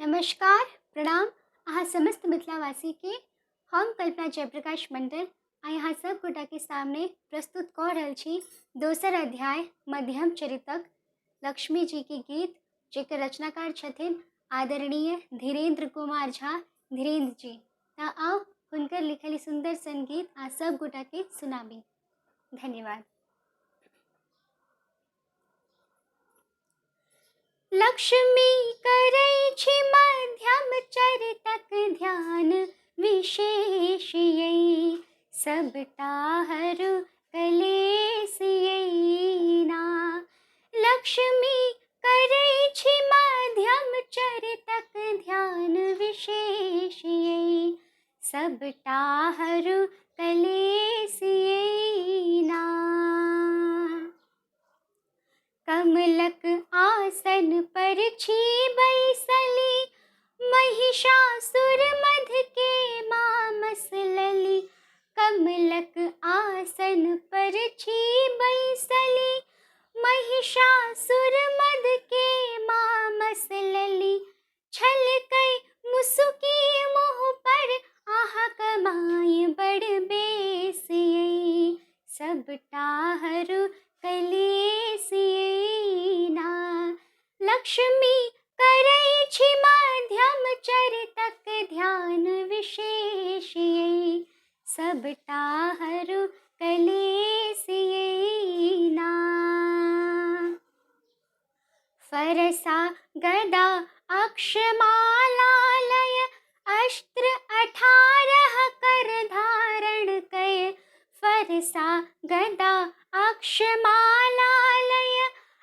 नमस्कार, प्रणाम। अहाँ समस्त मिथिलावासी के हम कल्पना जयप्रकाश मंडल आ यहाँ सब गोटा के सामने प्रस्तुत कऽ रहल छी दोसर अध्याय मध्यम चरितक लक्ष्मी जी के गीत, जेकर रचनाकार छथिन आदरणीय धीरेन्द्र कुमार झा धीरेन्द्र जी। तऽ आउ हुनकर लिखल ई सुंदर सन गीत आ सब गोटा के सुनाबी। धन्यवाद। लक्ष्मी करै छी मध्यम चरितक ध्यान विशेष यै, सबटा हरू कलेश यै ना। लक्ष्मी करै छी मध्यम चरितक ध्यान विशेष यै, सबटा हरू कलेश यै ना। कमलक आसन पर छी बैसली, महिषासुर मध के मामस लली। कमलक आसन पर छी बैसली, महिषासुर मध के मामस लली। छलकै मुसुकी मुँह पर आहा कमाई बड़ बेस यै, सबटा हरू कलेश यै ना। लक्ष्मी करै छी मध्यम चरितक ध्यान विशेष यै, सबटा हरू कलेश यै ना। फरसा गदा अक्षमाला लय, अस्त्र 18 कर धारण कय। फरसा गदा अक्षमाला लय,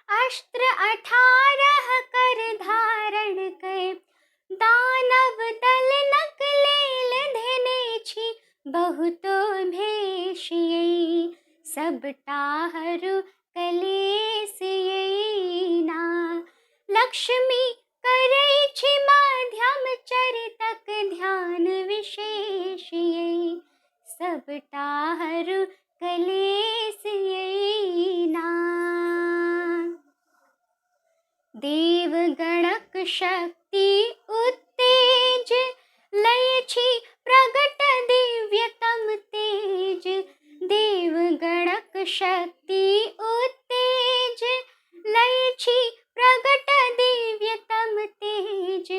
अस्त्र 18 कर धारण कय। दानव दल नक लेल धेने छी बहुतो भेष यै, सबटा हरू कलेश यै ना। लक्ष्मी करै छी मध्यम चरितक ध्यान विशेष यै, सबटा हरू कलेश यै ना। देवगणक शक्ति उत्तेज, लय छी प्रगट दिव्यतम तेज। देवगणक शक्ति उत्तेज, लय छी प्रगट दिव्यतम तेज।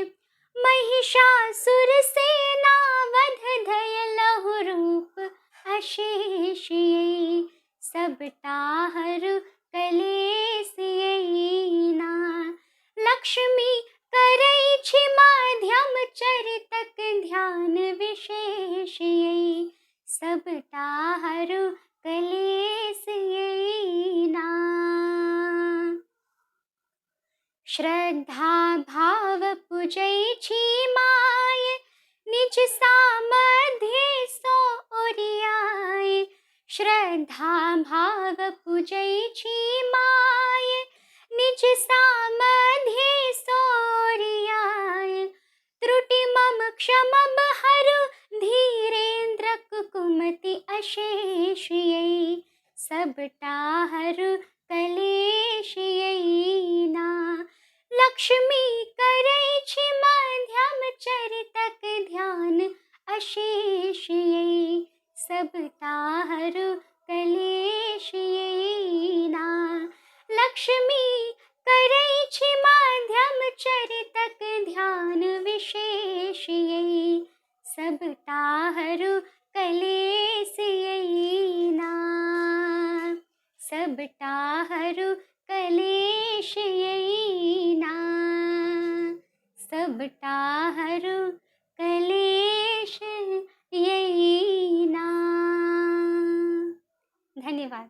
महिषासुर सेना वध धय लहु रूप अशेष यै, सबटा हरू कलेश यै ना। लक्ष्मी करै छी मध्यम चरितक ध्यान विशेष यै, सबटा हरू कलेश यै ना। श्रद्धा भाव पूजै छी माय, निज सामर्थ्य सो ओरियाय। श्रद्धा भाव पूजै छी माय, निज सामर्थ्य सो ओरियाय। त्रुटि मम क्षमब हरु धीरेन्द्रक कुमति अशेष यै, सबटा हरू कलेश यै ना। लक्ष्मी करै छी मध्यम चरितक ध्यान अशेष यै, सबटा हरू कलेश यै ना। लक्ष्मी करै छी मध्यम चरितक ध्यान विशेष यै, सबटा हरू कलेश यै ना। सबटा हरू कलेश यै ना, सबटा हरू कलेश यै ना। धन्यवाद।